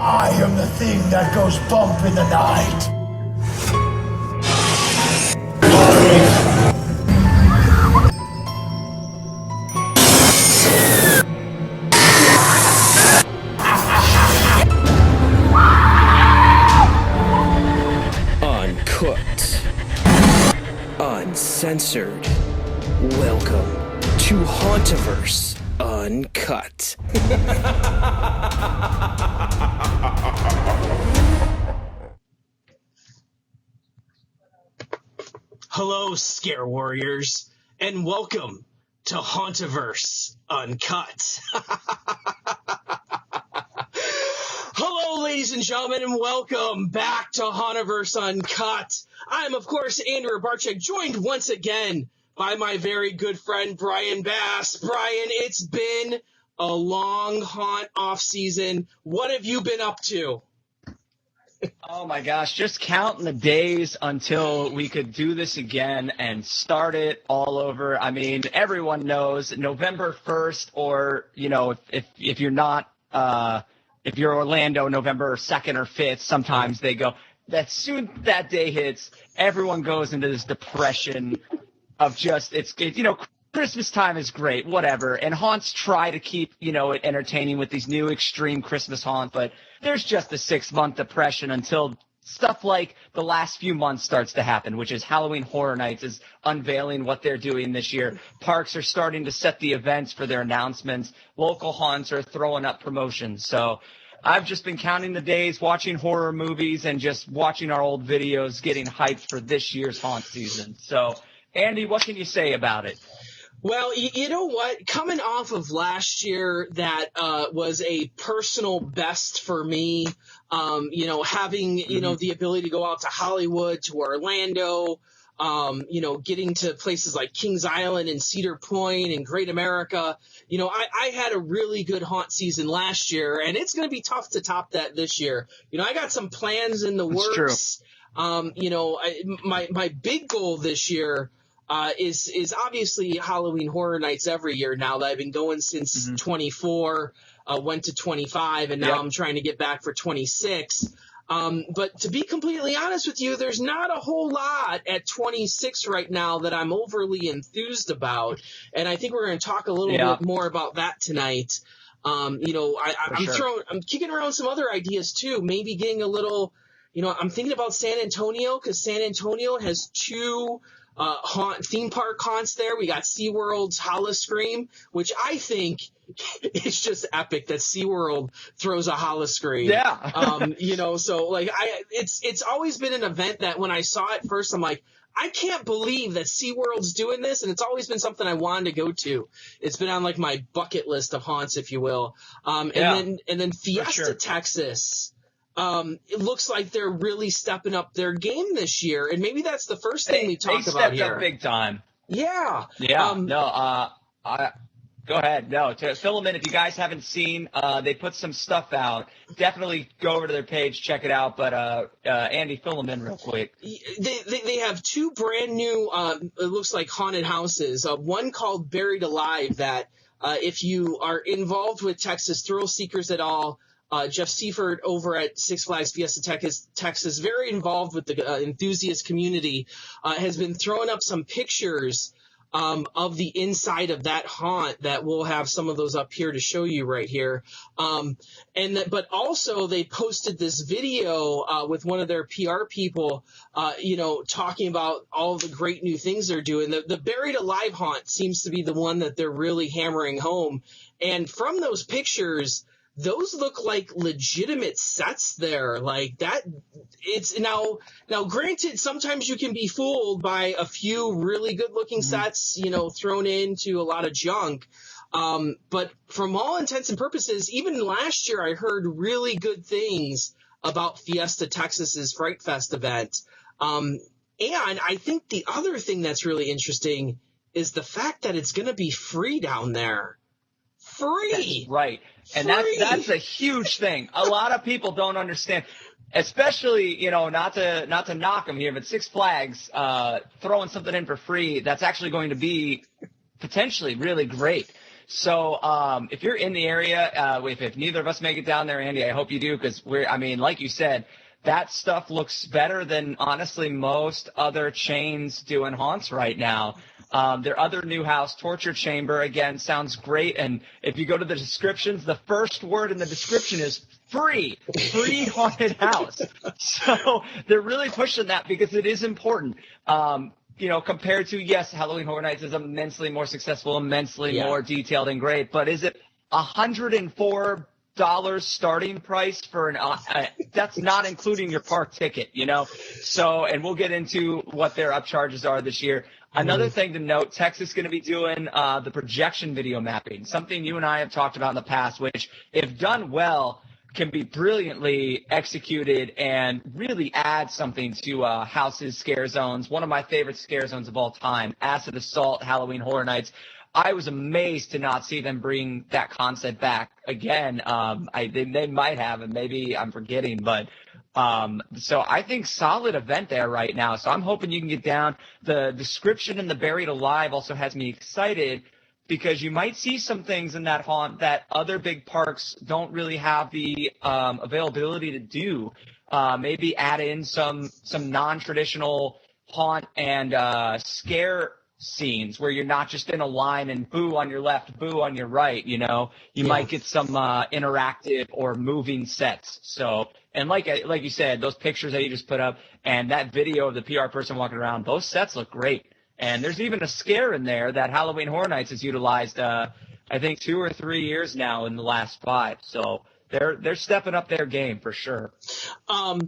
I am the thing that goes bump in the night. Uncut. Uncensored. Welcome to Hauntoverse Uncut. Hello, Scare Warriors, and welcome to Hauntoverse Uncut. Hello, ladies and gentlemen, and welcome back to Hauntoverse Uncut. I'm, of course, Andrew Barczyk, joined once again by my very good friend, Brian Bass. Brian, it's been a long haunt off-season. What have you been up to? Oh my gosh, just counting the days until we could do this again and start it all over. I mean, everyone knows November 1st, or, you know, if you're not, if you're Orlando, November 2nd or 5th, sometimes they go, that soon that day hits, everyone goes into this depression of just, you know, Christmas time is great, whatever. And haunts try to keep, you know, it entertaining with these new extreme Christmas haunts, but there's just a 6-month depression until stuff like the last few months starts to happen, which is Halloween Horror Nights is unveiling what they're doing this year. Parks are starting to set the events for their announcements. Local haunts are throwing up promotions. So I've just been counting the days, watching horror movies, and just watching our old videos, getting hyped for this year's haunt season. So, Andy, what can you say about it? Well, you know what? Coming off of last year, that was a personal best for me. You know, having, you know, the ability to go out to Hollywood, to Orlando, you know, getting to places like Kings Island and Cedar Point and Great America. You know, I had a really good haunt season last year, and it's going to be tough to top that this year. You know, I got some plans in the works. You know, my big goal this year is obviously Halloween Horror Nights every year now that I've been going since 24, went to 25, and now I'm trying to get back for 26. But to be completely honest with you, there's not a whole lot at 26 right now that I'm overly enthused about. And I think we're going to talk a little bit more about that tonight. You know, I'm kicking around some other ideas too, maybe getting a little, you know, I'm thinking about San Antonio, because San Antonio has two theme park haunts there. We got SeaWorld's Howl-O-Scream, which I think is just epic that SeaWorld throws a Howl-O-Scream. Yeah. You know, so like it's always been an event that when I saw it first, I'm like, I can't believe that SeaWorld's doing this, and it's always been something I wanted to go to. It's been on like my bucket list of haunts, if you will. And then Fiesta, Texas. It looks like they're really stepping up their game this year, and maybe that's the first thing we talk about here. They stepped up big time. Yeah. Go ahead. No, to fill them in, if you guys haven't seen, they put some stuff out. Definitely go over to their page, check it out. But Andy, fill them in real quick. They have two brand new, it looks like haunted houses. One called Buried Alive that if you are involved with Texas Thrill Seekers at all, Jeff Seifert over at Six Flags Fiesta Texas, very involved with the enthusiast community, has been throwing up some pictures of the inside of that haunt that we'll have some of those up here to show you right here. But also they posted this video with one of their PR people, you know, talking about all the great new things they're doing. The Buried Alive haunt seems to be the one that they're really hammering home. And from those pictures, those look like legitimate sets there. Like that, it's now granted, sometimes you can be fooled by a few really good looking sets, you know, thrown into a lot of junk. But from all intents and purposes, even last year, I heard really good things about Fiesta Texas's Fright Fest event. And I think the other thing that's really interesting is the fact that it's going to be free down there. Free. That's right. And that's a huge thing. A lot of people don't understand, especially, you know, not to knock them here, but Six Flags throwing something in for free that's actually going to be potentially really great. So if you're in the area, if neither of us make it down there, Andy, I hope you do, because like you said, that stuff looks better than, honestly, most other chains doing haunts right now. Their other new house, Torture Chamber, again, sounds great. And if you go to the descriptions, the first word in the description is free haunted house. So they're really pushing that because it is important. Compared to, yes, Halloween Horror Nights is immensely more successful, immensely more detailed and great. But is it $104 starting price for that's not including your park ticket, So, and we'll get into what their upcharges are this year. Another thing to note, Texas is going to be doing the projection video mapping, something you and I have talked about in the past, which, if done well, can be brilliantly executed and really add something to houses, scare zones. One of my favorite scare zones of all time, Acid Assault, Halloween Horror Nights. I was amazed to not see them bring that concept back again. They might have, and maybe I'm forgetting, but so I think solid event there right now. So I'm hoping you can get down. The description in the Buried Alive also has me excited because you might see some things in that haunt that other big parks don't really have the availability to do. Maybe add in some non-traditional haunt and scare scenes where you're not just in a line and boo on your left, boo on your right, you might get some interactive or moving sets. So, and like you said, those pictures that you just put up and that video of the PR person walking around, those sets look great. And there's even a scare in there that Halloween Horror Nights has utilized, I think 2 or 3 years now in the last 5. So they're stepping up their game for sure. Now,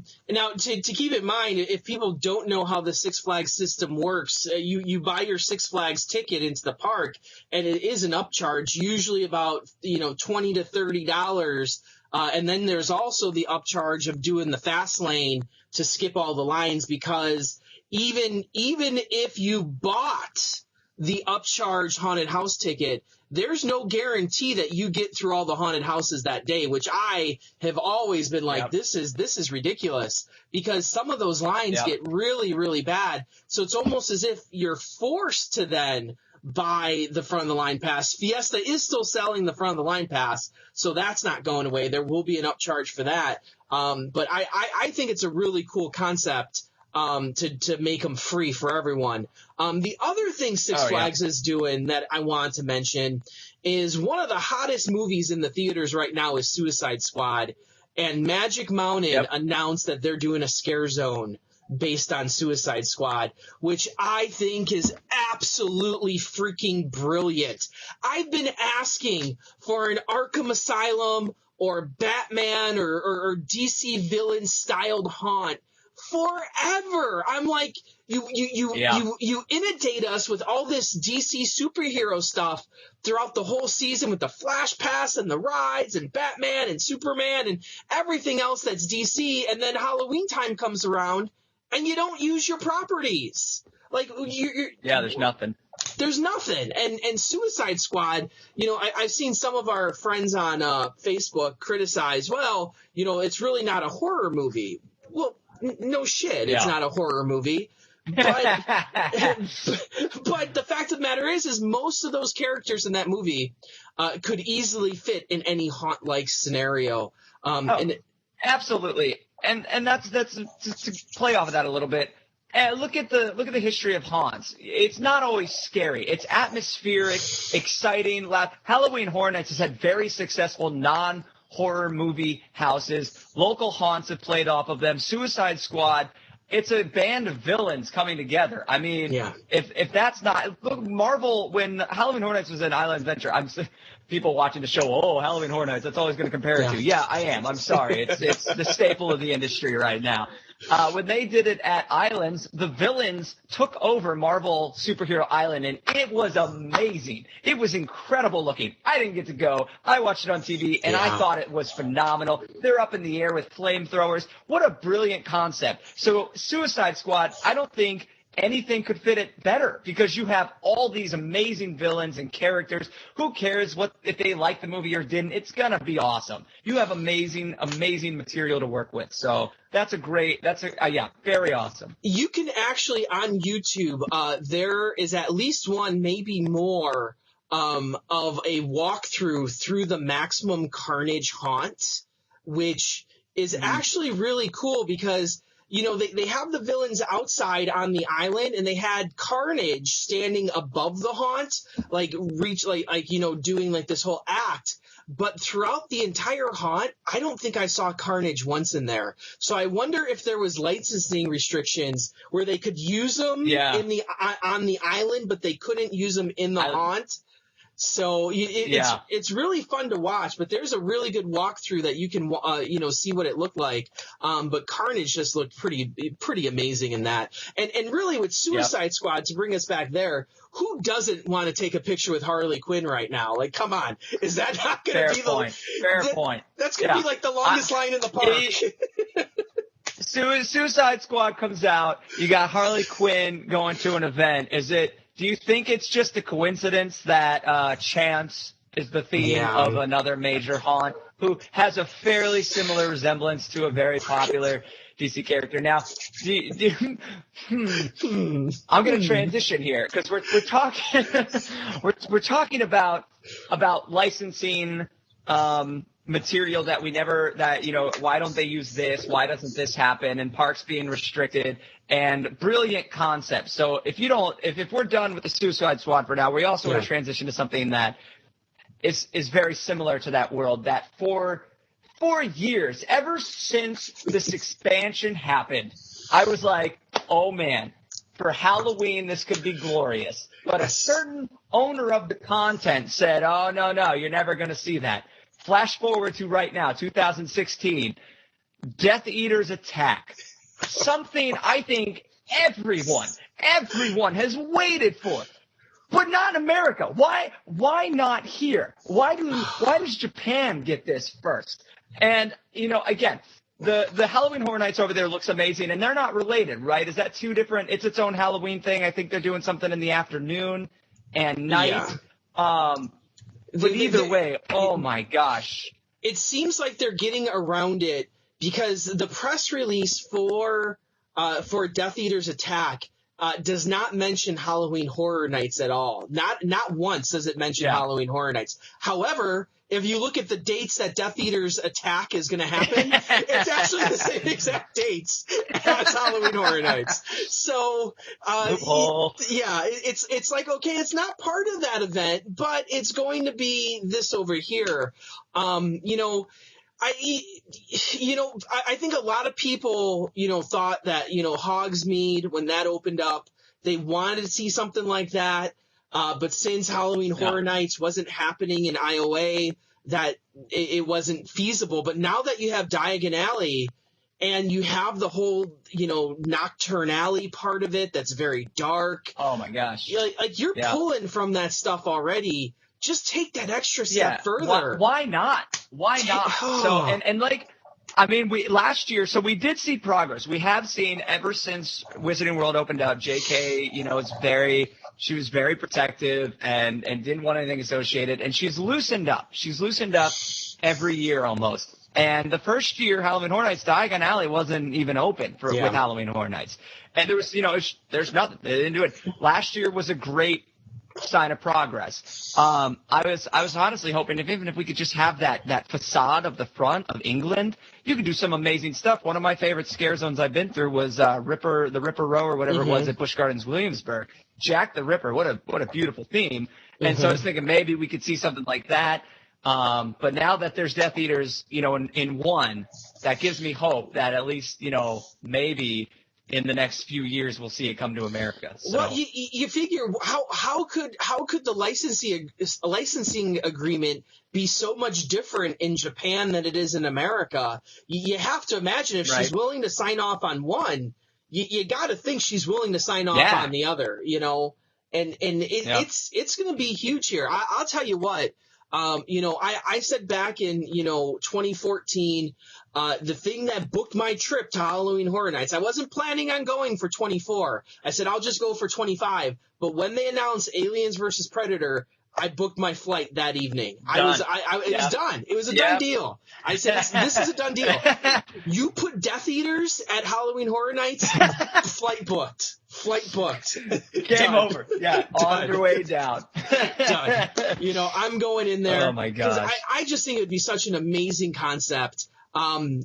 to keep in mind, if people don't know how the Six Flags system works, you buy your Six Flags ticket into the park, and it is an upcharge, usually about $20 to $30. And then there's also the upcharge of doing the fast lane to skip all the lines, because even if you bought the upcharge haunted house ticket, there's no guarantee that you get through all the haunted houses that day, which I have always been like, this is ridiculous, because some of those lines get really, really bad. So it's almost as if you're forced to then buy the front of the line pass. Fiesta is still selling the front of the line pass, so that's not going away. There will be an upcharge for that. But I think it's a really cool concept to make them free for everyone. The other thing Six Flags is doing that I want to mention is one of the hottest movies in the theaters right now is Suicide Squad. And Magic Mountain announced that they're doing a scare zone based on Suicide Squad, which I think is absolutely freaking brilliant. I've been asking for an Arkham Asylum or Batman or DC villain styled haunt forever. I'm like, you inundate us with all this DC superhero stuff throughout the whole season with the Flash Pass and the rides and Batman and Superman and everything else that's DC, and then Halloween time comes around and you don't use your properties. Like, there's nothing. There's nothing. And Suicide Squad, I've seen some of our friends on Facebook criticize, well, it's really not a horror movie. Well, no shit, it's not a horror movie. But the fact of the matter is most of those characters in that movie could easily fit in any haunt-like scenario. Absolutely. And that's to play off of that a little bit. Look at the history of haunts. It's not always scary. It's atmospheric, exciting, loud. Halloween Horror Nights has had very successful non-horror movie houses. Local haunts have played off of them. Suicide Squad, it's a band of villains coming together. I mean, if that's not – look, Marvel, when Halloween Horror Nights was an Island Adventure, people watching the show, oh, Halloween Horror Nights, that's all he's going to compare it to. Yeah, I am. I'm sorry. It's the staple of the industry right now. When they did it at Islands, the villains took over Marvel Superhero Island, and it was amazing. It was incredible looking. I didn't get to go. I watched it on TV, and I thought it was phenomenal. They're up in the air with flamethrowers. What a brilliant concept. So Suicide Squad, I don't think anything could fit it better, because you have all these amazing villains and characters. Who cares if they like the movie or didn't? It's going to be awesome. You have amazing, amazing material to work with. So very awesome. You can actually, on YouTube, there is at least one, maybe more, of a walkthrough through the Maximum Carnage haunt, which is actually really cool because, they have the villains outside on the island, and they had Carnage standing above the haunt, doing like this whole act. But throughout the entire haunt, I don't think I saw Carnage once in there. So I wonder if there was licensing restrictions where they could use them on the island, but they couldn't use them in the haunt. So it's really fun to watch, but there's a really good walkthrough that you can see what it looked like. But Carnage just looked pretty amazing in that. And really with Suicide Squad, to bring us back there, who doesn't want to take a picture with Harley Quinn right now? Like, come on, is that not going to be Fair point. That's going to be like the longest line in the park. Suicide Squad comes out. You got Harley Quinn going to an event. Do you think it's just a coincidence that Chance is the theme of another major haunt who has a fairly similar resemblance to a very popular DC character? Now, I'm going to transition here because we're talking we're talking about licensing material that why don't they use this? Why doesn't this happen? And parks being restricted. And brilliant concept. So if we're done with the Suicide Squad for now, we also want to transition to something that is very similar to that world. That for 4 years, ever since this expansion happened, I was like, oh man, for Halloween this could be glorious. But a certain owner of the content said, oh no, you're never going to see that. Flash forward to right now, 2016, Death Eaters attack. Something I think everyone has waited for, but not in America. Why not here? Why does Japan get this first? And again, the Halloween Horror Nights over there looks amazing, and they're not related, right? Is that two different? It's its own Halloween thing. I think they're doing something in the afternoon and night. But either way, oh my gosh, it seems like they're getting around it. Because the press release for Death Eaters Attack does not mention Halloween Horror Nights at all. Not once does it mention Halloween Horror Nights. However, if you look at the dates that Death Eaters Attack is going to happen, it's actually the same exact dates as Halloween Horror Nights. So, it's like, okay, it's not part of that event, but it's going to be this over here. I think a lot of people, thought that, Hogsmeade, when that opened up, they wanted to see something like that. But since Halloween Horror Nights wasn't happening in IOA, that it wasn't feasible. But now that you have Diagon Alley and you have the whole, Nocturne Alley part of it that's very dark. Oh my gosh. You're pulling from that stuff already. Just take that extra step further. Why not? Last year, so we did see progress. We have seen ever since Wizarding World opened up, JK, she was very protective and didn't want anything associated. And she's loosened up. She's loosened up every year almost. And the first year, Halloween Horror Nights, Diagon Alley wasn't even open with Halloween Horror Nights. And there was, there's nothing. They didn't do it. Last year was a great sign of progress. I was honestly hoping even if we could just have that facade of the front of England, you could do some amazing stuff. One of my favorite scare zones I've been through was the Ripper Row or whatever it was at Busch Gardens, Williamsburg. Jack the Ripper, what a beautiful theme. And so I was thinking maybe we could see something like that. But now that there's Death Eaters, in one, that gives me hope that at least, maybe in the next few years we'll see it come to America. So. Well, you figure how could the licensing agreement be so much different in Japan than it is in America? You have to imagine if she's willing to sign off on one, you got to think she's willing to sign off on the other, and it's going to be huge here. I'll tell you what. I said back in, 2014, the thing that booked my trip to Halloween Horror Nights, I wasn't planning on going for 24. I said, I'll just go for 25. But when they announced Aliens vs. Predator, I booked my flight that evening. It Done. was done. It was a done deal. I said, this is a done deal. You put Death Eaters at Halloween Horror Nights, flight booked. Game Done. over. Yeah, on your way down. Done. I'm going in there. Oh my gosh. I just think it would be such an amazing concept.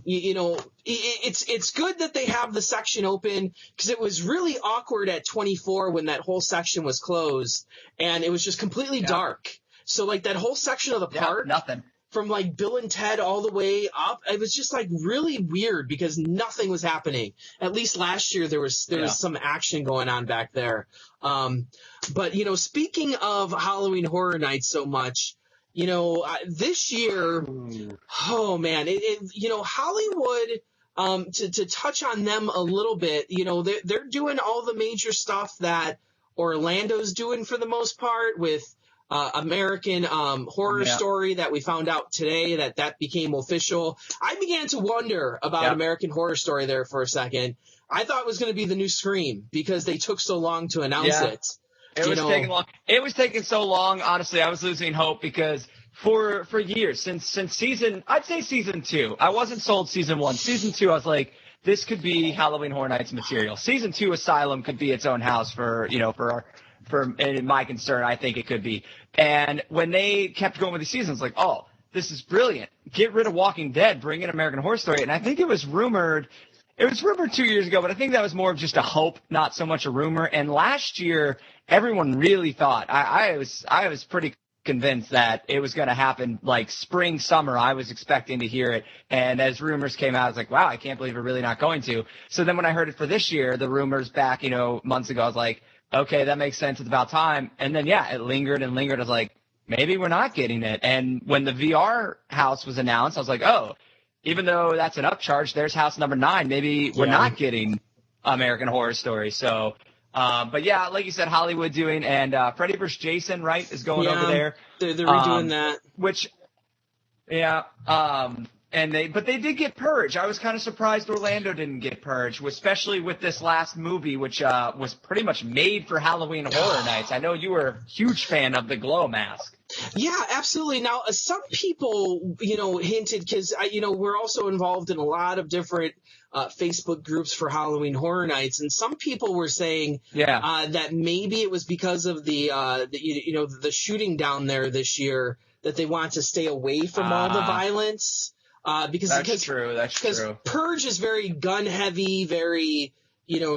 It's good that they have the section open, because it was really awkward at 24 when that whole section was closed and it was just completely dark. So like that whole section of the park, nothing. From like Bill and Ted all the way up, it was just like really weird because nothing was happening. At least last year there was some action going on back there. But speaking of Halloween Horror Nights so much, this year, oh man, Hollywood, to touch on them a little bit, they're doing all the major stuff that Orlando's doing for the most part with American Horror Story that we found out today that became official. I began to wonder about American Horror Story there for a second. I thought it was going to be the new Scream because they took so long to announce it. It was taking long. It was taking so long. Honestly, I was losing hope because for years since season 2, I wasn't sold season 1. Season 2, I was like, this could be Halloween Horror Nights material. Season 2, Asylum could be its own house for in my concern, I think it could be. And when they kept going with the seasons, like, oh, this is brilliant. Get rid of Walking Dead, bring in American Horror Story. And I think it was rumored 2 years ago, but I think that was more of just a hope, not so much a rumor. And last year, everyone really thought, I was pretty convinced that it was going to happen like spring, summer. I was expecting to hear it. And as rumors came out, I was like, wow, I can't believe we're really not going to. So then when I heard it for this year, the rumors back, months ago, I was like, okay, that makes sense. It's about time. And then, it lingered and lingered. I was like, maybe we're not getting it. And when the VR house was announced, I was like, oh, even though that's an upcharge, there's house number 9. Maybe we're not getting American Horror Story. So, but yeah, like you said, Hollywood doing, and Freddy vs. Jason, right, is going over there. They're redoing that. But they did get Purge. I was kind of surprised Orlando didn't get Purge, especially with this last movie, which was pretty much made for Halloween Horror Nights. I know you were a huge fan of the glow mask. Yeah, absolutely. Now, some people, hinted, because, we're also involved in a lot of different Facebook groups for Halloween Horror Nights, and some people were saying that maybe it was because of the shooting down there this year that they want to stay away from all the violence. That's true. Because Purge is very gun heavy, very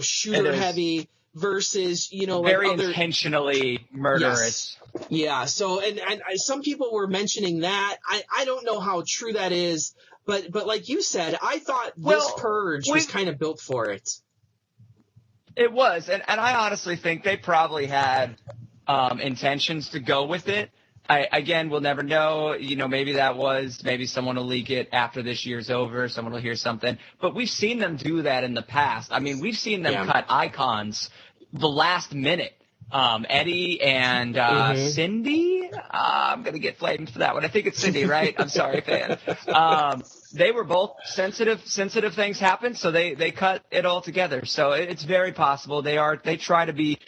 shooter heavy, versus very intentionally murderous. Yes. Yeah. So and some people were mentioning that. I don't know how true that is, but like you said, I thought this Purge was kind of built for it. It was, and I honestly think they probably had intentions to go with it. Again, we'll never know. Maybe someone will leak it after this year's over. Someone will hear something. But we've seen them do that in the past. I mean, we've seen them cut icons the last minute. Eddie and Cindy. I'm going to get flamed for that one. I think it's Cindy, right? I'm sorry, fan. They were both sensitive things happened, so they cut it all together. So it's very possible. They try to be.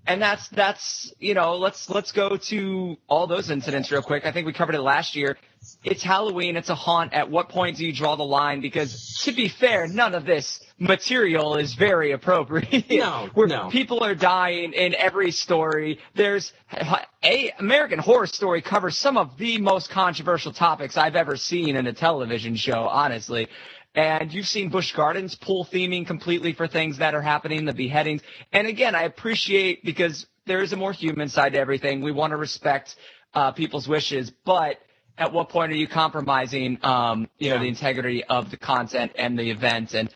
And that's let's go to all those incidents real quick. I think we covered it last year. It's Halloween. It's a haunt. At what point do you draw the line? Because to be fair, none of this material is very appropriate. No. People are dying in every story. There's American Horror Story covers some of the most controversial topics I've ever seen in a television show, honestly. And you've seen Busch Gardens pull theming completely for things that are happening, the beheadings. And again, I appreciate, because there is a more human side to everything. We want to respect people's wishes, but at what point are you compromising, the integrity of the content and the event? And,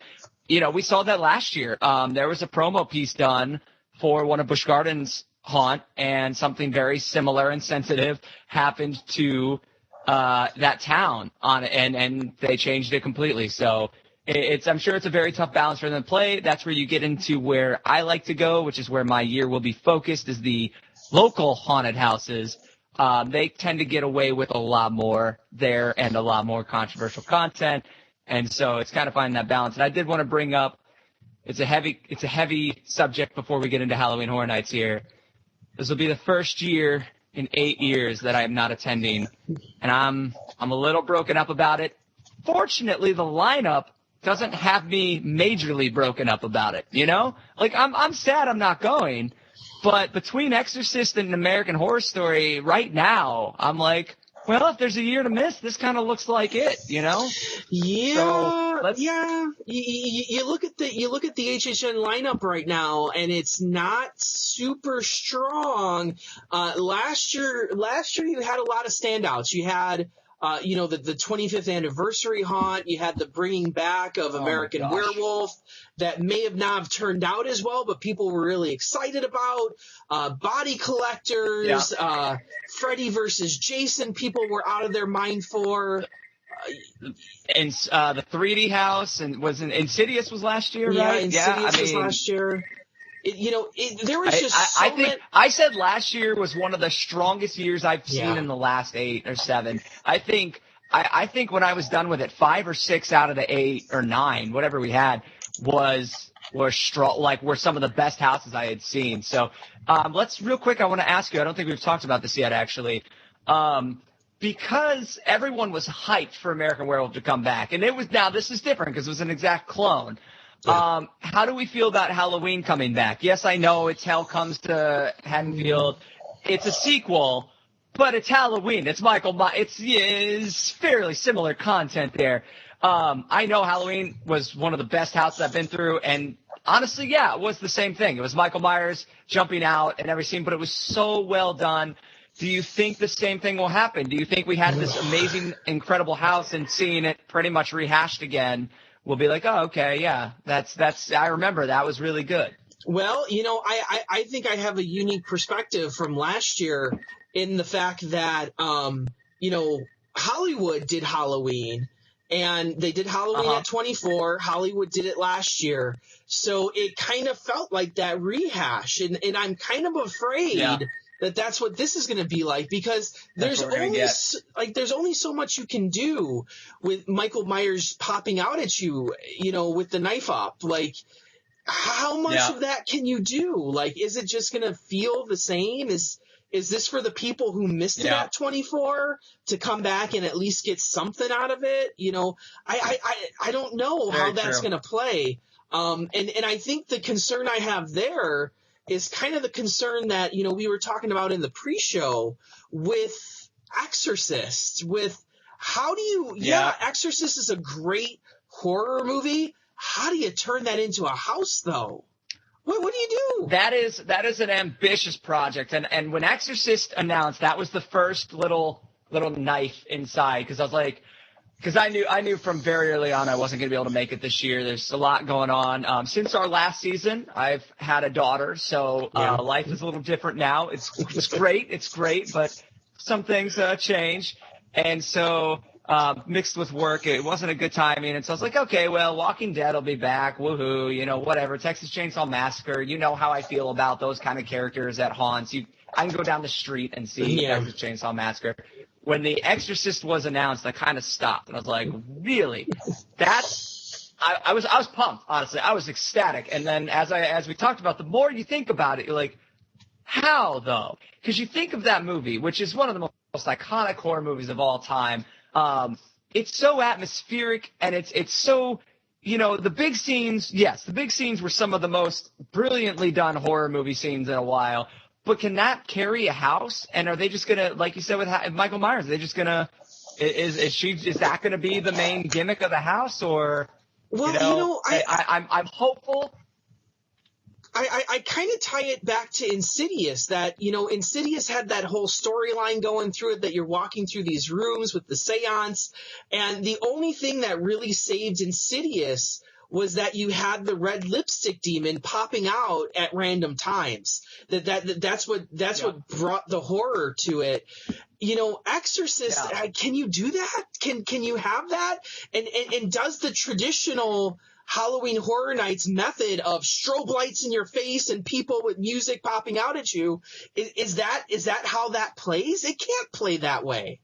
we saw that last year. There was a promo piece done for one of Busch Gardens' haunt, and something very similar and sensitive happened to that town on it, and they changed it completely. So I'm sure it's a very tough balance for them to play. That's where you get into where I like to go, which is where my year will be focused, is the local haunted houses. They tend to get away with a lot more there and a lot more controversial content. And so it's kind of finding that balance. And I did want to bring up, it's a heavy subject before we get into Halloween Horror Nights here. This will be the first year in 8 years that I am not attending, and I'm a little broken up about it. Fortunately, the lineup doesn't have me majorly broken up about it, you know? Like, I'm sad I'm not going, but between Exorcist and American Horror Story right now, I'm like, well, if there's a year to miss, this kind of looks like it, you know? Yeah, So yeah. You look at the HHN lineup right now, and it's not super strong. Last year you had a lot of standouts. You had the 25th anniversary haunt. You had the bringing back of American Werewolf that may have not have turned out as well, but people were really excited about. Body Collectors, Freddy versus Jason, people were out of their mind for. And the 3D house and Insidious was last year, right? Insidious was last year. There was just I said last year was one of the strongest years I've seen in the last 8 or 7. I think when I was done with it, 5 or 6 out of the 8 or 9, whatever we had, were strong, like were some of the best houses I had seen. So let's real quick. I want to ask you. I don't think we've talked about this yet, actually. Because everyone was hyped for American Werewolf to come back, and now this is different because it was an exact clone. Yeah. How do we feel about Halloween coming back? Yes, I know it's Hell Comes to Haddonfield. It's a sequel, but it's Halloween. It's Michael Myers. It's fairly similar content there. I know Halloween was one of the best houses I've been through, and honestly, yeah, it was the same thing. It was Michael Myers jumping out and every scene, but it was so well done. Do you think the same thing will happen? Do you think we had this amazing, incredible house and seeing it pretty much rehashed again, we'll be like, oh, okay, yeah, that's I remember that was really good. Well, I think I have a unique perspective from last year in the fact that, Hollywood did Halloween, and they did Halloween at 24. Hollywood did it last year. So it kind of felt like that rehash, and I'm kind of afraid that's what this is going to be like, because there's only so much you can do with Michael Myers popping out at you, with the knife up. Like, how much of that can you do? Like, is it just going to feel the same? Is this for the people who missed it at 24 to come back and at least get something out of it? I don't know how that's going to play. And I think the concern I have there is kind of the concern that, we were talking about in the pre-show with Exorcist, with how do you, Exorcist is a great horror movie. How do you turn that into a house though? What do you do? That is an ambitious project. And when Exorcist announced, that was the first little knife inside. Because I knew from very early on I wasn't going to be able to make it this year. There's a lot going on. Since our last season, I've had a daughter, so life is a little different now. It's great, but some things change. And so mixed with work, it wasn't a good timing. And so I was like, okay, well, Walking Dead will be back. Woohoo, whatever. Texas Chainsaw Massacre. You know how I feel about those kind of characters at haunts. I can go down the street and see Texas Chainsaw Massacre. When The Exorcist was announced, I kind of stopped, and I was like, really? I was pumped, honestly. I was ecstatic. And then as we talked about, the more you think about it, you're like, how, though? Because you think of that movie, which is one of the most iconic horror movies of all time. It's so atmospheric, and it's so, the big scenes, the big scenes were some of the most brilliantly done horror movie scenes in a while. But can that carry a house? And are they just gonna, like you said with Michael Myers, are they just gonna? Is that gonna be the main gimmick of the house, or? Well, I'm hopeful. I kind of tie it back to Insidious, that, Insidious had that whole storyline going through it, that you're walking through these rooms with the seance, and the only thing that really saved Insidious was that you had the red lipstick demon popping out at random times. That's what brought the horror to it. Exorcist, can you do that? Can you have that? And does the traditional Halloween Horror Nights method of strobe lights in your face and people with music popping out at you, is that how that plays? It can't play that way.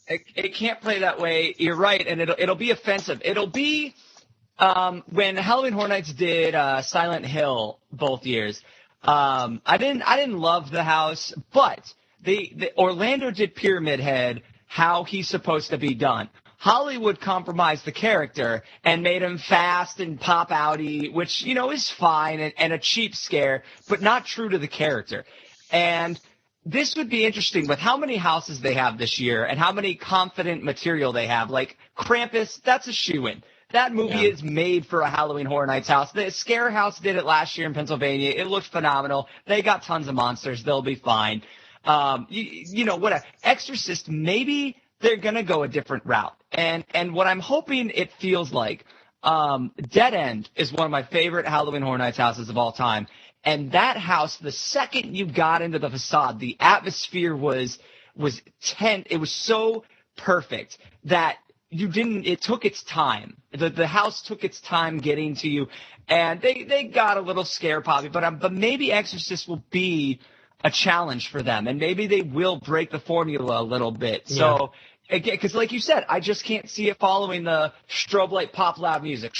It can't play that way. You're right, and it'll be offensive. It'll be when Halloween Horror Nights did Silent Hill both years. I didn't love the house, but the Orlando did Pyramid Head how he's supposed to be done. Hollywood compromised the character and made him fast and pop-outy, which, is fine and a cheap scare, but not true to the character. And this would be interesting with how many houses they have this year and how many confident material they have. Like Krampus, that's a shoo-in. That movie is made for a Halloween Horror Nights house. The Scare House did it last year in Pennsylvania. It looked phenomenal. They got tons of monsters. They'll be fine. Whatever. Exorcist, maybe they're going to go a different route. And what I'm hoping it feels like, Dead End is one of my favorite Halloween Horror Nights houses of all time. And that house, the second you got into the facade, the atmosphere was tense. It was so perfect that it took its time. The house took its time getting to you. And they got a little scare poppy, but maybe Exorcist will be a challenge for them. And maybe they will break the formula a little bit. Yeah. So, again, because like you said, I just can't see it following the strobe light, pop loud music,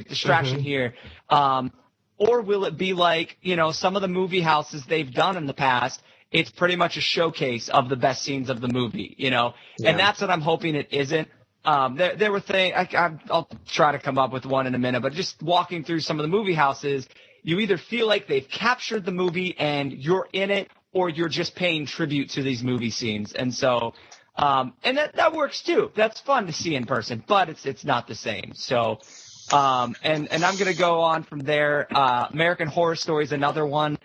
distraction here. Or will it be like, some of the movie houses they've done in the past, it's pretty much a showcase of the best scenes of the movie, and that's what I'm hoping it isn't. There were things, I'll try to come up with one in a minute, but just walking through some of the movie houses, you either feel like they've captured the movie and you're in it, or you're just paying tribute to these movie scenes. And so, and that works too. That's fun to see in person, but it's not the same. So, and I'm going to go on from there. American Horror Story is another one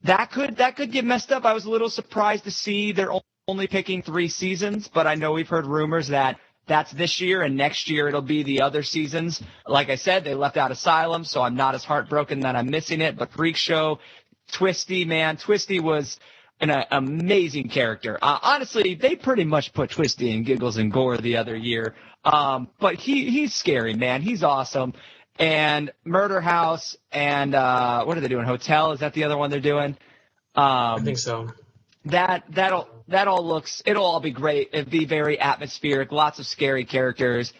that could get messed up. I was a little surprised to see they're only picking 3 seasons, but I know we've heard rumors that that's this year and next year it'll be the other seasons. Like I said, they left out Asylum, so I'm not as heartbroken that I'm missing it, but Freak Show, Twisty was an amazing character. Honestly, they pretty much put Twisty in Giggles and Gore the other year. But he's scary, man. He's awesome. And Murder House and what are they doing? Hotel, is that the other one they're doing? I think so. It'll all be great. It'll be very atmospheric, lots of scary characters.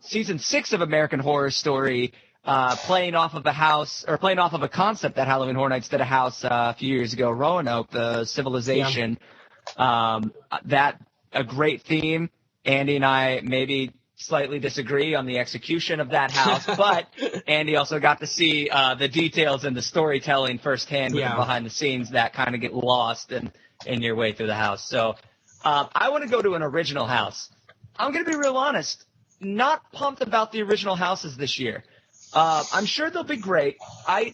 Season 6 of American Horror Story, playing off of a concept that Halloween Horror Nights did a house a few years ago, Roanoke, the civilization. That a great theme. Andy and I maybe slightly disagree on the execution of that house, but Andy also got to see the details and the storytelling firsthand with the behind the scenes that kind of get lost in your way through the house. So I want to go to an original house. I'm going to be real honest, not pumped about the original houses this year. I'm sure they'll be great.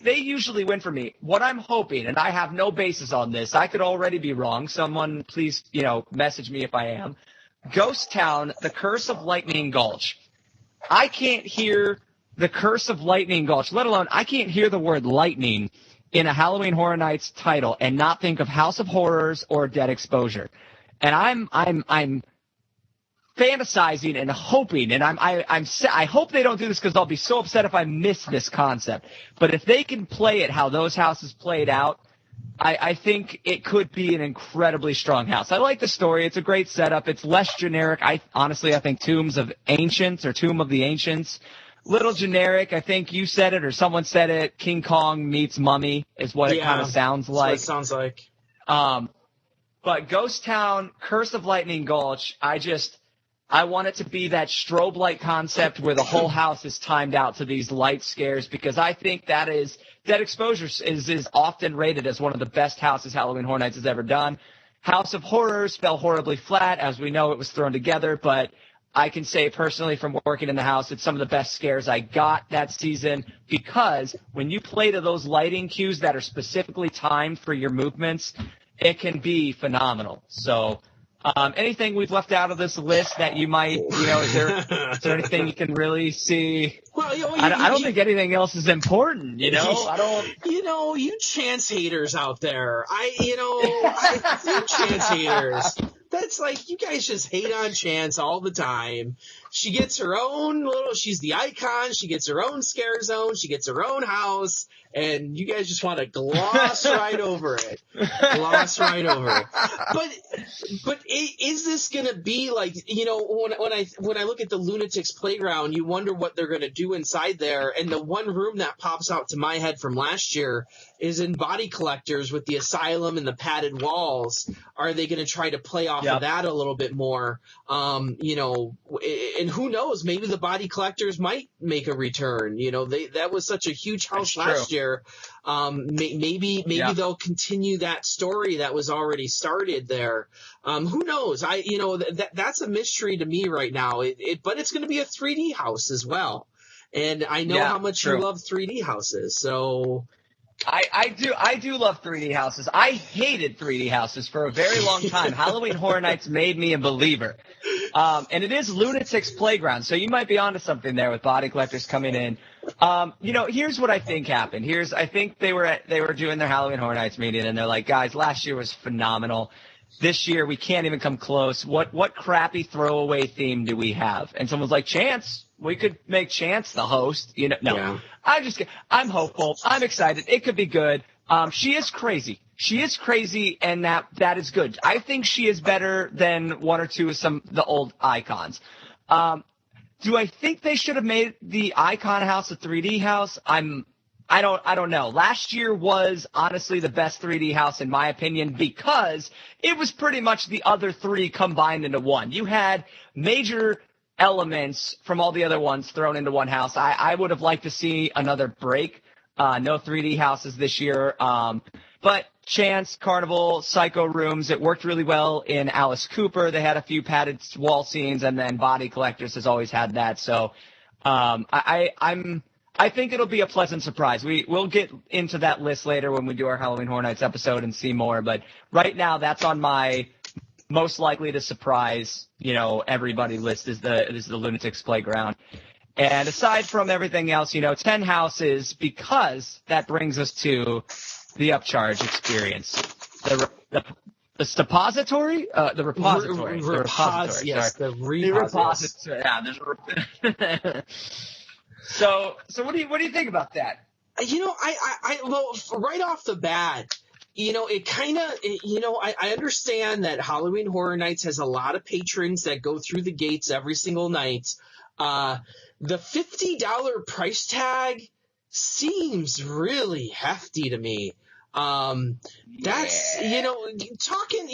They usually win for me. What I'm hoping, and I have no basis on this, I could already be wrong. Someone please, message me if I am. Ghost Town, The Curse of Lightning Gulch. I can't hear The Curse of Lightning Gulch, let alone I can't hear the word lightning in a Halloween Horror Nights title and not think of House of Horrors or Dead Exposure. And I'm fantasizing and hoping, and I hope they don't do this because I'll be so upset if I miss this concept. But if they can play it how those houses played out, I think it could be an incredibly strong house. I like the story. It's a great setup. It's less generic. I think Tomb of the Ancients, little generic. I think you said it or someone said it. King Kong meets Mummy is what it kind of sounds like. That's what it sounds like. But Ghost Town, Curse of Lightning Gulch, I want it to be that strobe light concept where the whole house is timed out to these light scares, because I think Dead Exposure is often rated as one of the best houses Halloween Horror Nights has ever done. House of Horrors fell horribly flat. As we know, it was thrown together, but I can say personally from working in the house, it's some of the best scares I got that season, because when you play to those lighting cues that are specifically timed for your movements, it can be phenomenal. So anything we've left out of this list that you might, is there anything you can really see? Well, I don't think anything else is important, I don't. You chance haters out there. You chance haters. That's like, you guys just hate on Chance all the time. She gets her own she's the icon. She gets her own scare zone. She gets her own house. and you guys just want to gloss right over it. Gloss right over it. But is this going to be like, when I look at the Lunatics Playground, you wonder what they're going to do inside there. And the one room that pops out to my head from last year is in Body Collectors with the asylum and the padded walls. Are they going to try to play off of that a little bit more? And who knows, maybe the Body Collectors might make a return. That was such a huge house last year. Maybe they'll continue that story that was already started there. Who knows? That's a mystery to me right now. But it's going to be a 3D house as well. And I know how much you love 3D houses. So I do love 3D houses. I hated 3D houses for a very long time. Halloween Horror Nights made me a believer. And it is Lunatics Playground, so you might be onto something there with Body Collectors coming in. Here's what I think happened. I think they were doing their Halloween Horror Nights meeting, and they're like, guys, last year was phenomenal. This year we can't even come close. What crappy throwaway theme do we have? And someone's like, Chance. We could make Chance the host. No. Yeah. I'm hopeful. I'm excited. It could be good. She is crazy. She is crazy, and that is good. I think she is better than one or two of the old icons. Do I think they should have made the Icon House a 3D house? I don't know. Last year was honestly the best 3D house in my opinion because it was pretty much the other three combined into one. You had major elements from all the other ones thrown into one house. I would have liked to see another break. No 3D houses this year. But Chance, Carnival, Psycho Rooms, it worked really well in Alice Cooper. They had a few padded wall scenes, and then Body Collectors has always had that. So I think it'll be a pleasant surprise. We'll get into that list later when we do our Halloween Horror Nights episode and see more. But right now, that's on my most likely to surprise, everybody list is the Lunatics Playground. And aside from everything else, 10 houses, because that brings us to the upcharge experience. The suppository? The repository. Yes, sorry. the repository. Yeah, there's So what do you think about that? Well, right off the bat, I understand that Halloween Horror Nights has a lot of patrons that go through the gates every single night. The $50 price tag seems really hefty to me. That's, talking,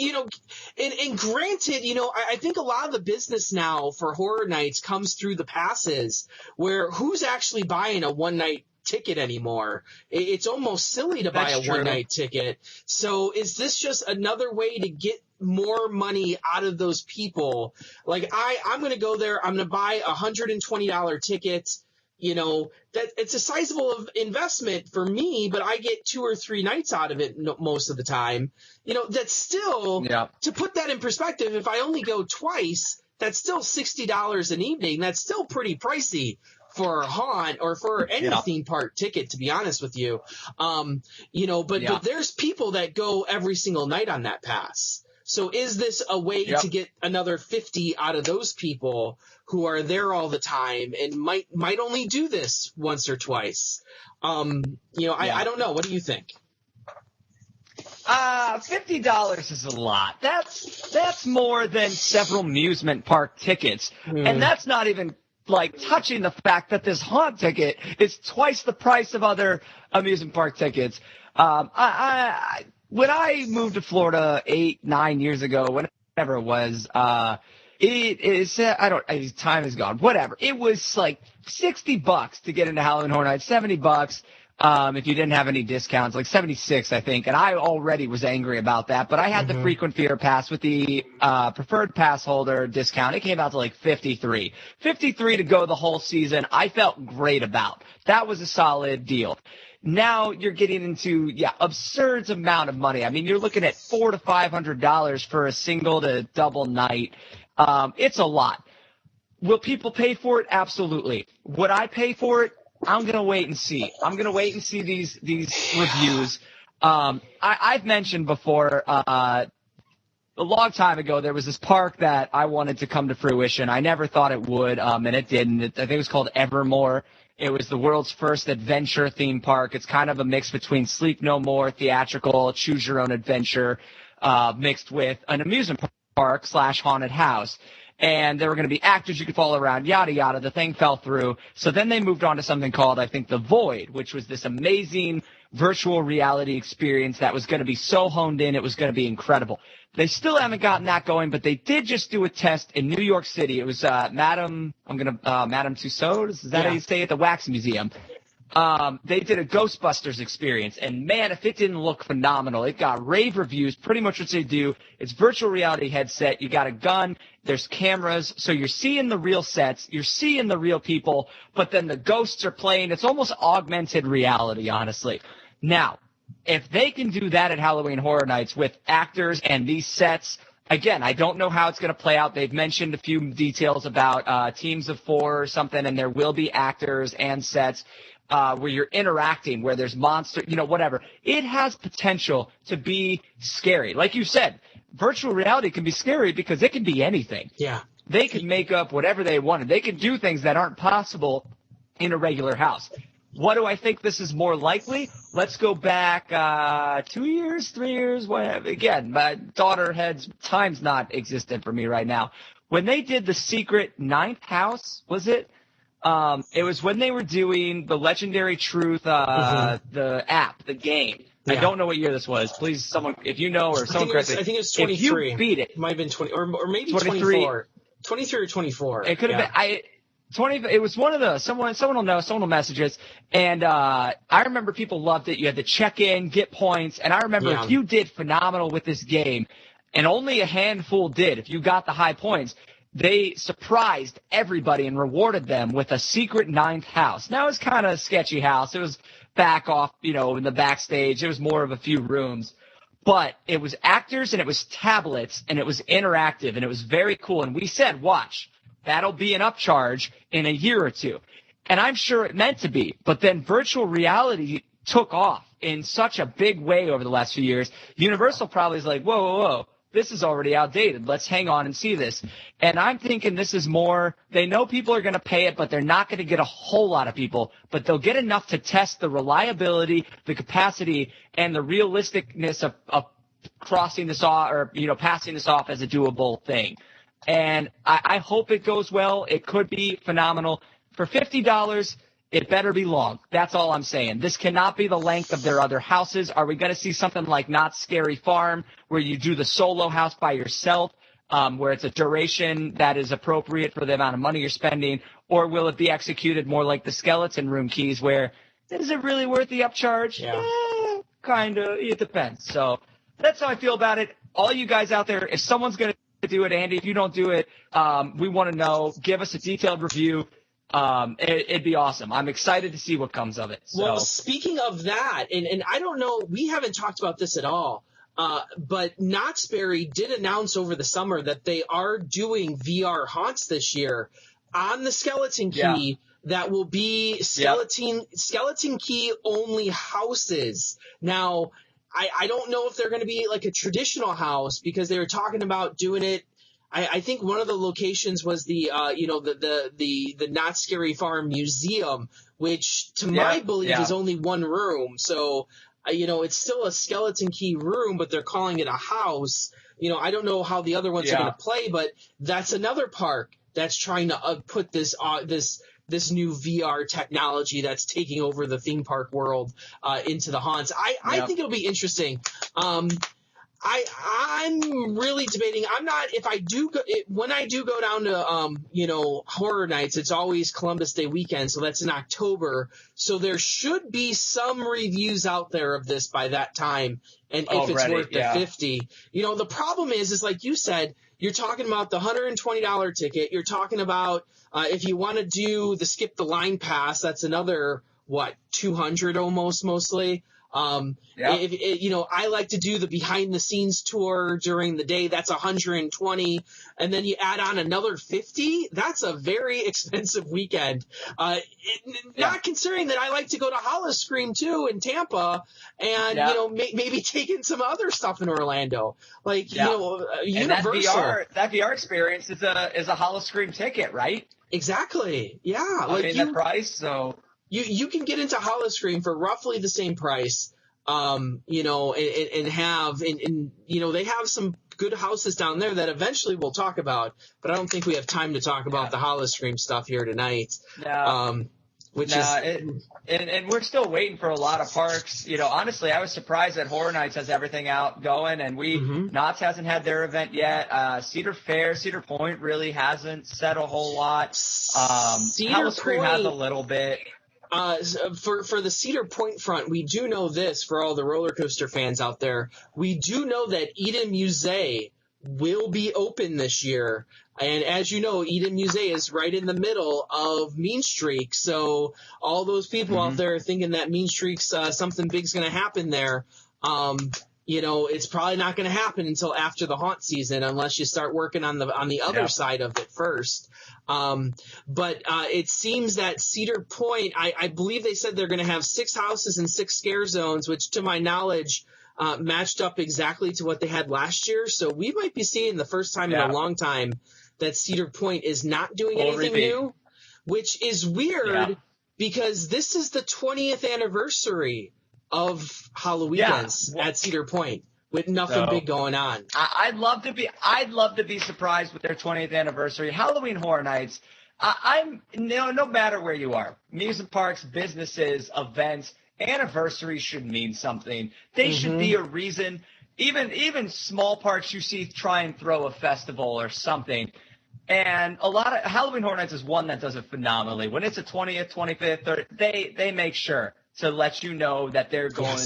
and granted, I think a lot of the business now for Horror Nights comes through the passes where who's actually buying a one night ticket anymore. It's almost silly to buy a one night ticket. So is this just another way to get more money out of those people? Like I'm going to go there. I'm going to buy a $120 ticket. That it's a sizable investment for me, but I get 2 or 3 nights out of it most of the time. That's still, to put that in perspective, if I only go twice, that's still $60 an evening. That's still pretty pricey for a haunt or for any theme park ticket, to be honest with you. But there's people that go every single night on that pass. So is this a way to get another 50 out of those people who are there all the time and might only do this once or twice? I don't know. What do you think? $50 is a lot. That's more than several amusement park tickets. And that's not even like touching the fact that this haunt ticket is twice the price of other amusement park tickets. When I moved to Florida 8-9 years ago, whenever it was, time is gone, whatever. It was like $60 to get into Halloween Horror Nights, $70 if you didn't have any discounts, like $76, I think. And I already was angry about that, but I had the frequent fear pass with the preferred pass holder discount. It came out to like $53 to go the whole season. I felt great about. That was a solid deal. Now you're getting into, absurd amount of money. I mean, you're looking at $400 to $500 for a single to double night. It's a lot. Will people pay for it? Absolutely. Would I pay for it? I'm going to wait and see. I'm going to wait and see these reviews. I've mentioned before, a long time ago, there was this park that I wanted to come to fruition. I never thought it would, and it didn't. I think it was called Evermore. It was the world's first adventure theme park. It's kind of a mix between Sleep No More, theatrical, choose your own adventure, mixed with an amusement park / haunted house. And there were going to be actors you could follow around, yada, yada. The thing fell through. So then they moved on to something called, I think, The Void, which was this amazing virtual reality experience that was going to be so honed in, it was going to be incredible. They still haven't gotten that going, but they did just do a test in New York City. It was Madame Tussauds, is that how you say it? The Wax Museum. They did a Ghostbusters experience, and man, if it didn't look phenomenal, it got rave reviews. Pretty much what they do, it's virtual reality headset. You got a gun, there's cameras, so you're seeing the real sets, you're seeing the real people, but then the ghosts are playing. It's almost augmented reality, honestly. Now, if they can do that at Halloween Horror Nights with actors and these sets, again, I don't know how it's going to play out. They've mentioned a few details about teams of 4 or something, and there will be actors and sets where you're interacting, where there's monsters, whatever. It has potential to be scary. Like you said, virtual reality can be scary because it can be anything. Yeah. They can make up whatever they wanted. They can do things that aren't possible in a regular house. What do I think this is more likely? Let's go back 2 years, 3 years, whatever. Again, my daughter head's time's not existent for me right now. When they did the secret 9th house, was it? It was when they were doing the Legendary Truth, the app, the game. Yeah. I don't know what year this was. Please, someone, if you know or someone correct me. I think it's 23. If you beat it. Might have been 20, or maybe 24. 23 or 24. It could have been. 20. It was one of the someone will know. Someone will message us. And I remember people loved it. You had to check in, get points. And I remember if you did phenomenal with this game, and only a handful did, if you got the high points, they surprised everybody and rewarded them with a secret 9th house. Now, it was kind of a sketchy house. It was back off, in the backstage. It was more of a few rooms. But it was actors and it was tablets and it was interactive and it was very cool. And we said, watch, that'll be an upcharge in a year or two. And I'm sure it meant to be. But then virtual reality took off in such a big way over the last few years. Universal probably is like, whoa. This is already outdated. Let's hang on and see this. And I'm thinking this is more, they know people are going to pay it, but they're not going to get a whole lot of people. But they'll get enough to test the reliability, the capacity, and the realisticness of crossing this off or, passing this off as a doable thing. And I hope it goes well. It could be phenomenal. For $50, it better be long. That's all I'm saying. This cannot be the length of their other houses. Are we going to see something like Not Scary Farm, where you do the solo house by yourself, where it's a duration that is appropriate for the amount of money you're spending? Or will it be executed more like the Skeleton Room keys, where is it really worth the upcharge? Yeah. Kind of. It depends. So that's how I feel about it. All you guys out there, if someone's going to do it, Andy, if you don't do it, we want to know. Give us a detailed review. It'd be awesome. I'm excited to see what comes of it. So. Well, speaking of that, and I don't know, we haven't talked about this at all, but Knott's Berry did announce over the summer that they are doing VR haunts this year on the Skeleton Key. That will be skeleton key only houses. Now, I don't know if they're going to be like a traditional house, because they were talking about doing it. I think one of the locations was the Not Scary Farm Museum, which to my belief is only one room. So, it's still a Skeleton Key room, but they're calling it a house. I don't know how the other ones are going to play, but that's another park that's trying to put this new VR technology that's taking over the theme park world into the haunts. I think it'll be interesting. I'm really debating. I'm not, if I do go, when I do go down to, Horror Nights, it's always Columbus Day weekend. So that's in October. So there should be some reviews out there of this by that time. And if it's worth the $50, the problem is like you said, you're talking about the $120 ticket. You're talking about, if you want to do the skip the line pass, that's another, $200 mostly. I like to do the behind the scenes tour during the day. That's 120. And then you add on another 50. That's a very expensive weekend. Not considering that I like to go to Howl-O-Scream too in Tampa and, maybe take in some other stuff in Orlando. Universal. That VR experience is a Howl-O-Scream ticket, right? Exactly. Yeah. The price. So you can get into Howl-O-Scream for roughly the same price. They have some good houses down there that eventually we'll talk about, but I don't think we have time to talk about the Howl-O-Scream stuff here tonight. And we're still waiting for a lot of parks. Honestly, I was surprised that Horror Nights has everything out going, and Knott's hasn't had their event yet. Cedar Point really hasn't said a whole lot. Howl-O-Scream has a little bit. For the Cedar Point front, we do know this for all the roller coaster fans out there. We do know that Eden Musée will be open this year. And as you know, Eden Musée is right in the middle of Mean Streak. So all those people out there thinking that Mean Streak's something big's going to happen there, it's probably not going to happen until after the haunt season unless you start working on the other side of it first. But it seems that Cedar Point, I believe they said they're going to have 6 houses and 6 scare zones, which to my knowledge matched up exactly to what they had last year. So we might be seeing the first time in a long time that Cedar Point is not doing anything new, which is weird because this is the 20th anniversary of Halloween at Cedar Point with nothing big going on. I'd love to be surprised with their 20th anniversary. Halloween Horror Nights. No matter where you are, amusement parks, businesses, events, anniversaries should mean something. They should be a reason. Even small parks you see try and throw a festival or something. And a lot of Halloween Horror Nights is one that does it phenomenally. When it's a 20th, 25th, they make sure to let you know that they're going,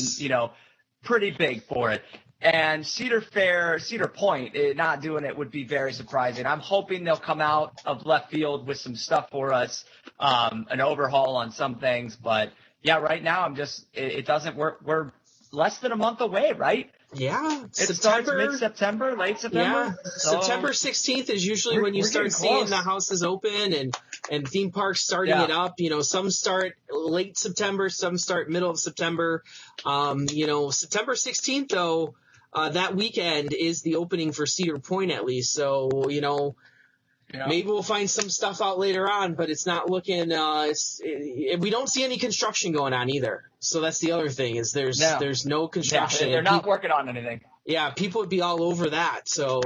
pretty big for it. And Cedar Point, not doing it would be very surprising. I'm hoping they'll come out of left field with some stuff for us, an overhaul on some things. But right now it doesn't work. We're less than a month away, right? Yeah. It starts mid-September, late September. Yeah. So September 16th is usually when you start seeing the houses open and theme parks starting it up. Some start late September, some start middle of September. September 16th, though, that weekend is the opening for Cedar Point at least. So, maybe we'll find some stuff out later on, but it's not looking we don't see any construction going on either. So that's the other thing is there's no construction. They're not working on anything. Yeah, people would be all over that. So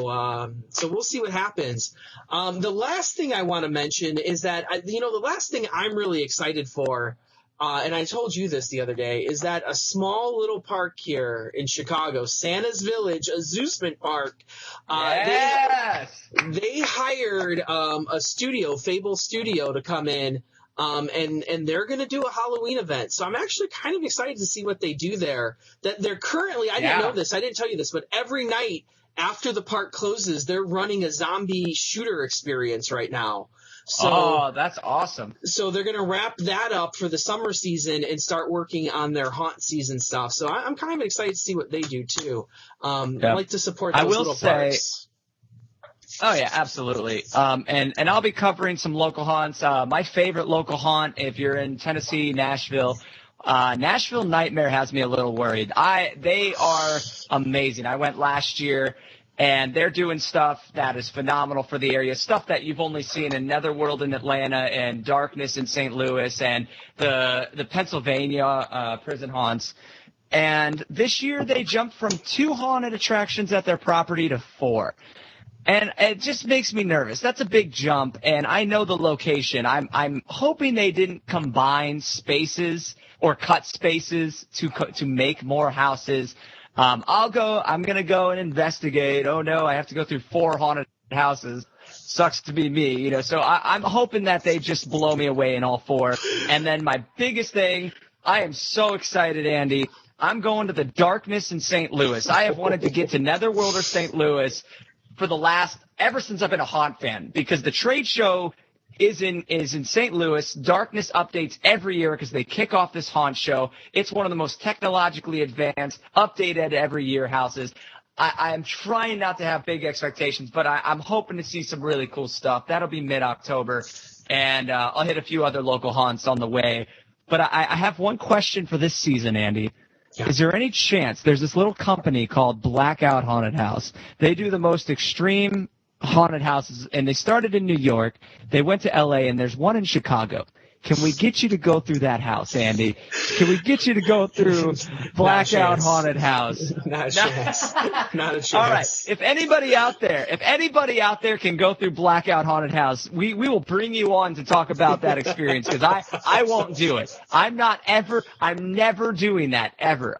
we'll see what happens. The last thing I want to mention is that, the last thing I'm really excited for, and I told you this the other day, is that a small little park here in Chicago, Santa's Village, a Zeusman park, they hired a studio, Fable Studio, to come in, and they're going to do a Halloween event. So I'm actually kind of excited to see what they do there. That they're currently, I didn't know this, I didn't tell you this, but every night after the park closes, they're running a zombie shooter experience right now. So, that's awesome. So they're going to wrap that up for the summer season and start working on their haunt season stuff. So I'm kind of excited to see what they do too. I like to support those little parks. Oh yeah, absolutely. And I'll be covering some local haunts. My favorite local haunt, if you're in Tennessee, Nashville Nightmare has me a little worried. They are amazing. I went last year. And they're doing stuff that is phenomenal for the area, stuff that you've only seen in Netherworld in Atlanta and Darkness in St. Louis and the Pennsylvania prison haunts. And this year they jumped from 2 haunted attractions at their property to 4. And it just makes me nervous. That's a big jump, and I know the location. I'm hoping they didn't combine spaces or cut spaces to make more houses. I'm going to go and investigate. Oh, no, I have to go through 4 haunted houses. Sucks to be me, So I'm hoping that they just blow me away in all 4. And then my biggest thing, I am so excited, Andy. I'm going to the Darkness in St. Louis. I have wanted to get to Netherworld or St. Louis ever since I've been a haunt fan, because the trade show is in St. Louis. Darkness updates every year because they kick off this haunt show. It's one of the most technologically advanced, updated every year houses. I'm trying not to have big expectations, but I'm hoping to see some really cool stuff. That'll be mid-October, and I'll hit a few other local haunts on the way. But I have one question for this season, Andy. Yeah. Is there any chance there's this little company called Blackout Haunted House? They do the most extreme haunted houses, and they started in New York. They went to L.A., and there's one in Chicago. Can we get you to go through that house, Andy? Can we get you to go through Blackout Haunted House? Not a chance. Not a chance. All right. If anybody out there can go through Blackout Haunted House, we will bring you on to talk about that experience because I won't do it. I'm never doing that ever.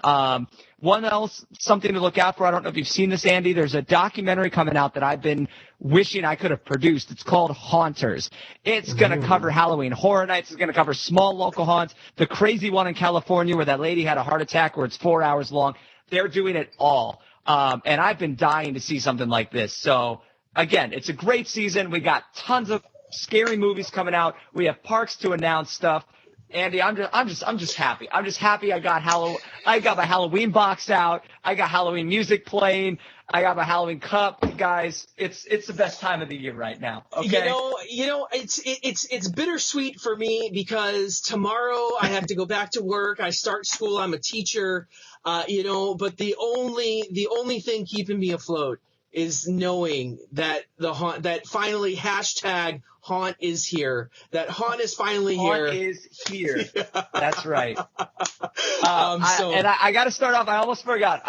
Something to look out for. I don't know if you've seen this, Andy. There's a documentary coming out that I've been wishing I could have produced. It's called Haunters. It's going to cover Halloween Horror Nights. It's going to cover small local haunts. The crazy one in California where that lady had a heart attack where it's 4 hours long. They're doing it all. And I've been dying to see something like this. So, again, it's a great season. We got tons of scary movies coming out. We have parks to announce stuff. Andy, I'm just happy. I'm just happy I got my Halloween box out. I got Halloween music playing. I got my Halloween cup. Guys, it's the best time of the year right now. Okay. You know, it's bittersweet for me because tomorrow I have to go back to work. I start school. I'm a teacher. But the only thing keeping me afloat is knowing that that finally hashtag haunt is here. That haunt is finally here. Haunt is here. That's right. I got to start off. I almost forgot.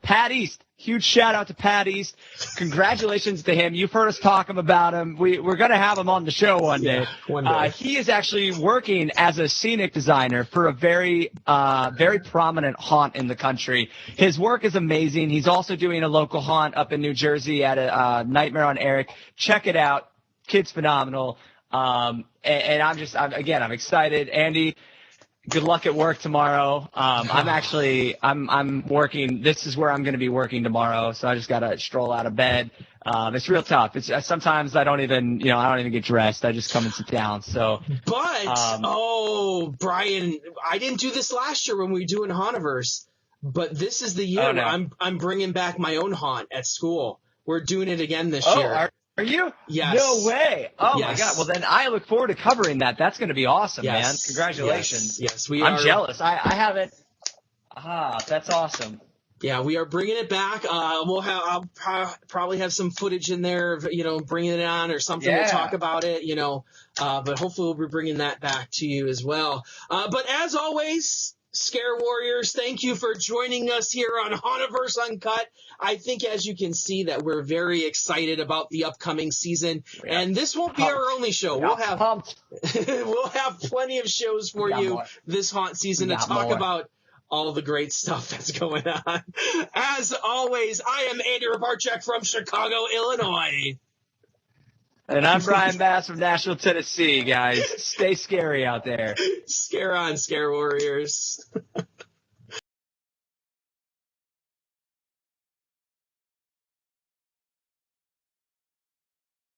Pat East. Huge shout out to Pat East. Congratulations to him. You've heard us talking about him. We're going to have him on the show one day. One day. He is actually working as a scenic designer for a very prominent haunt in the country. His work is amazing. He's also doing a local haunt up in New Jersey at a Nightmare on Eric. Check it out. Kid's phenomenal. And I'm excited. Andy, good luck at work tomorrow. I'm working. This is where I'm going to be working tomorrow. So I just got to stroll out of bed. It's real tough. It's sometimes I don't even get dressed. I just come and sit down. So, Brian, I didn't do this last year when we were doing Hauntoverse, but this is the year where I'm bringing back my own haunt at school. We're doing it again this year. Are you? Yes. No way. Oh, yes. my God. Well, then I look forward to covering that. That's going to be awesome, man. Congratulations. Yes, I'm jealous. I haven't. That's awesome. Yeah, we are bringing it back. I'll probably have some footage in there of, bringing it on or something. Yeah. We'll talk about it, but hopefully we'll be bringing that back to you as well. But as always, Scare Warriors, thank you for joining us here on Hauntoverse Uncut. I think, as you can see, that we're very excited about the upcoming season, and this won't be our only show. We'll have plenty of shows for you this haunt season to talk about all the great stuff that's going on. As always, I am Andy Rabarchek from Chicago, Illinois. And I'm Brian Bass from Nashville, Tennessee, guys. Stay scary out there. Scare on, Scare Warriors.